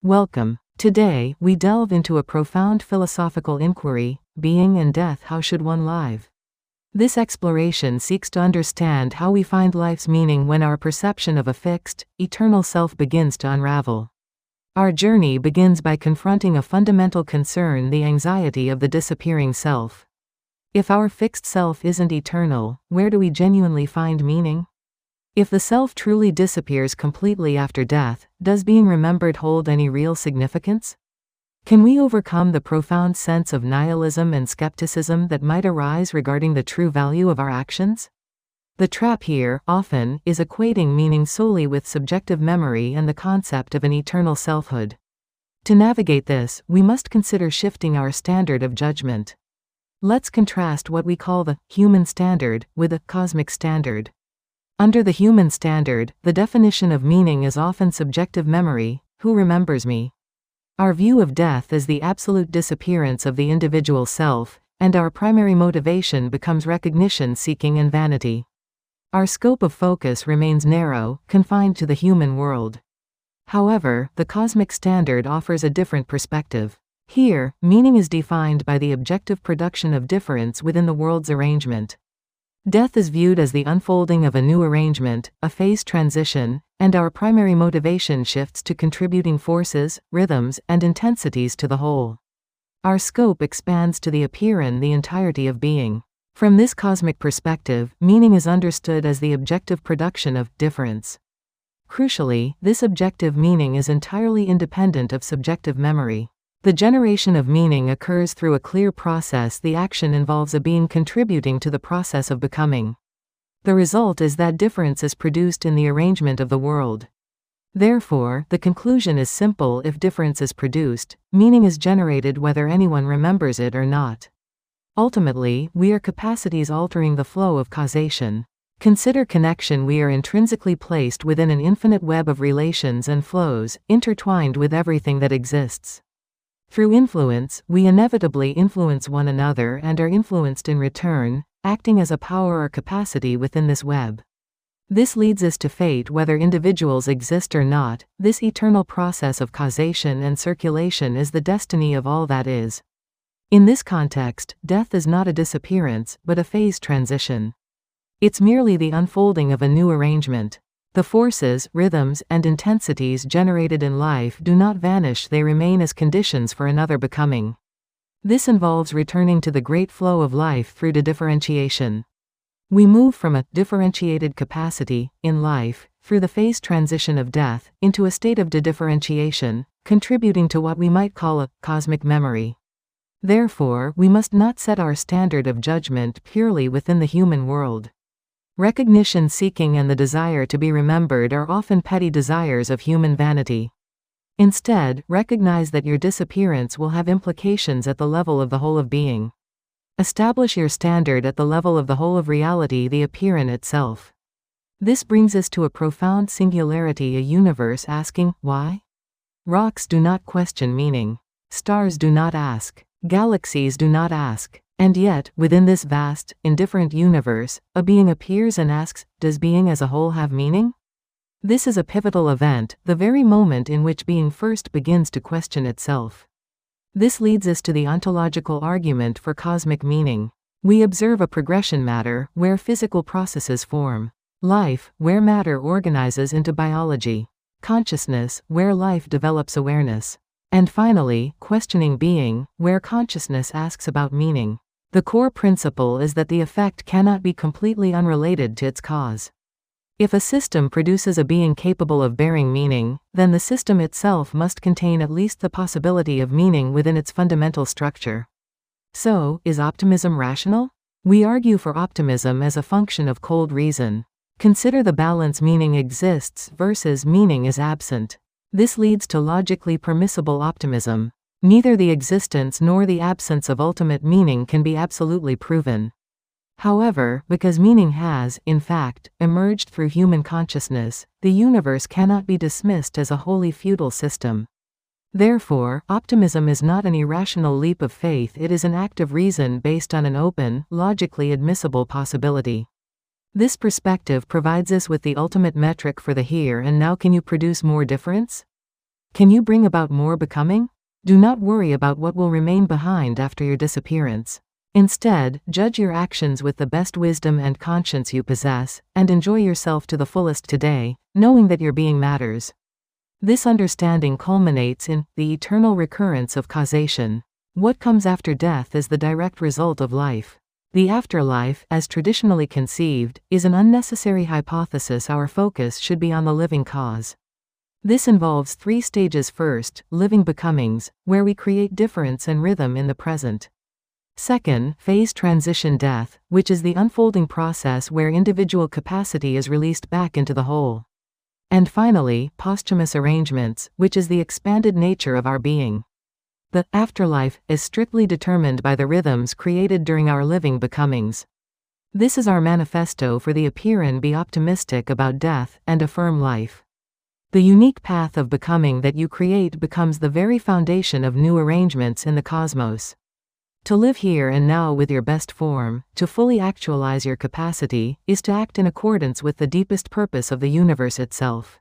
Welcome. Today, we delve into a profound philosophical inquiry: being and death, how should one live? This exploration seeks to understand how we find life's meaning when our perception of a fixed, eternal self begins to unravel. Our journey begins by confronting a fundamental concern: the anxiety of the disappearing self. If our fixed self isn't eternal, where do we genuinely find meaning? If the self truly disappears completely after death, does being remembered hold any real significance? Can we overcome the profound sense of nihilism and skepticism that might arise regarding the true value of our actions? The trap here, often, is equating meaning solely with subjective memory and the concept of an eternal selfhood. To navigate this, we must consider shifting our standard of judgment. Let's contrast what we call the human standard with a cosmic standard. Under the human standard, the definition of meaning is often subjective memory: who remembers me? Our view of death is the absolute disappearance of the individual self, and our primary motivation becomes recognition-seeking and vanity. Our scope of focus remains narrow, confined to the human world. However, the cosmic standard offers a different perspective. Here, meaning is defined by the objective production of difference within the world's arrangement. Death is viewed as the unfolding of a new arrangement, a phase transition, and our primary motivation shifts to contributing forces, rhythms, and intensities to the whole. Our scope expands to the apeiron, the entirety of being. From this cosmic perspective, meaning is understood as the objective production of difference. Crucially, this objective meaning is entirely independent of subjective memory. The generation of meaning occurs through a clear process. The action involves a being contributing to the process of becoming. The result is that difference is produced in the arrangement of the world. Therefore, the conclusion is simple: if difference is produced, meaning is generated whether anyone remembers it or not. Ultimately, we are capacities altering the flow of causation. Consider connection: we are intrinsically placed within an infinite web of relations and flows, intertwined with everything that exists. Through influence, we inevitably influence one another and are influenced in return, acting as a power or capacity within this web. This leads us to fate: whether individuals exist or not, this eternal process of causation and circulation is the destiny of all that is. In this context, death is not a disappearance, but a phase transition. It's merely the unfolding of a new arrangement. The forces, rhythms, and intensities generated in life do not vanish, they remain as conditions for another becoming. This involves returning to the great flow of life through dedifferentiation. We move from a differentiated capacity, in life, through the phase transition of death, into a state of dedifferentiation, contributing to what we might call a cosmic memory. Therefore, we must not set our standard of judgment purely within the human world. Recognition-seeking and the desire to be remembered are often petty desires of human vanity. Instead, recognize that your disappearance will have implications at the level of the whole of being. Establish your standard at the level of the whole of reality, the apeiron itself. This brings us to a profound singularity: a universe asking, why? Rocks do not question meaning. Stars do not ask. Galaxies do not ask. And yet, within this vast, indifferent universe, a being appears and asks, does being as a whole have meaning? This is a pivotal event, the very moment in which being first begins to question itself. This leads us to the ontological argument for cosmic meaning. We observe a progression: matter, where physical processes form; life, where matter organizes into biology; consciousness, where life develops awareness; and finally, questioning: being, where consciousness asks about meaning. The core principle is that the effect cannot be completely unrelated to its cause. If a system produces a being capable of bearing meaning, then the system itself must contain at least the possibility of meaning within its fundamental structure. So, is optimism rational? We argue for optimism as a function of cold reason. Consider the balance: meaning exists versus meaning is absent. This leads to logically permissible optimism. Neither the existence nor the absence of ultimate meaning can be absolutely proven. However, because meaning has, in fact, emerged through human consciousness, the universe cannot be dismissed as a wholly futile system. Therefore, optimism is not an irrational leap of faith, it is an act of reason based on an open, logically admissible possibility. This perspective provides us with the ultimate metric for the here and now. Can you produce more difference? Can you bring about more becoming? Do not worry about what will remain behind after your disappearance. Instead, judge your actions with the best wisdom and conscience you possess, and enjoy yourself to the fullest today, knowing that your being matters. This understanding culminates in the eternal recurrence of causation. What comes after death is the direct result of life. The afterlife, as traditionally conceived, is an unnecessary hypothesis. Our focus should be on the living cause. This involves 3 stages. First, living becomings, where we create difference and rhythm in the present. Second, phase transition death, which is the unfolding process where individual capacity is released back into the whole. And finally, posthumous arrangements, which is the expanded nature of our being. The afterlife is strictly determined by the rhythms created during our living becomings. This is our manifesto for the apeiron. Be optimistic about death and affirm life. The unique path of becoming that you create becomes the very foundation of new arrangements in the cosmos. To live here and now with your best form, to fully actualize your capacity, is to act in accordance with the deepest purpose of the universe itself.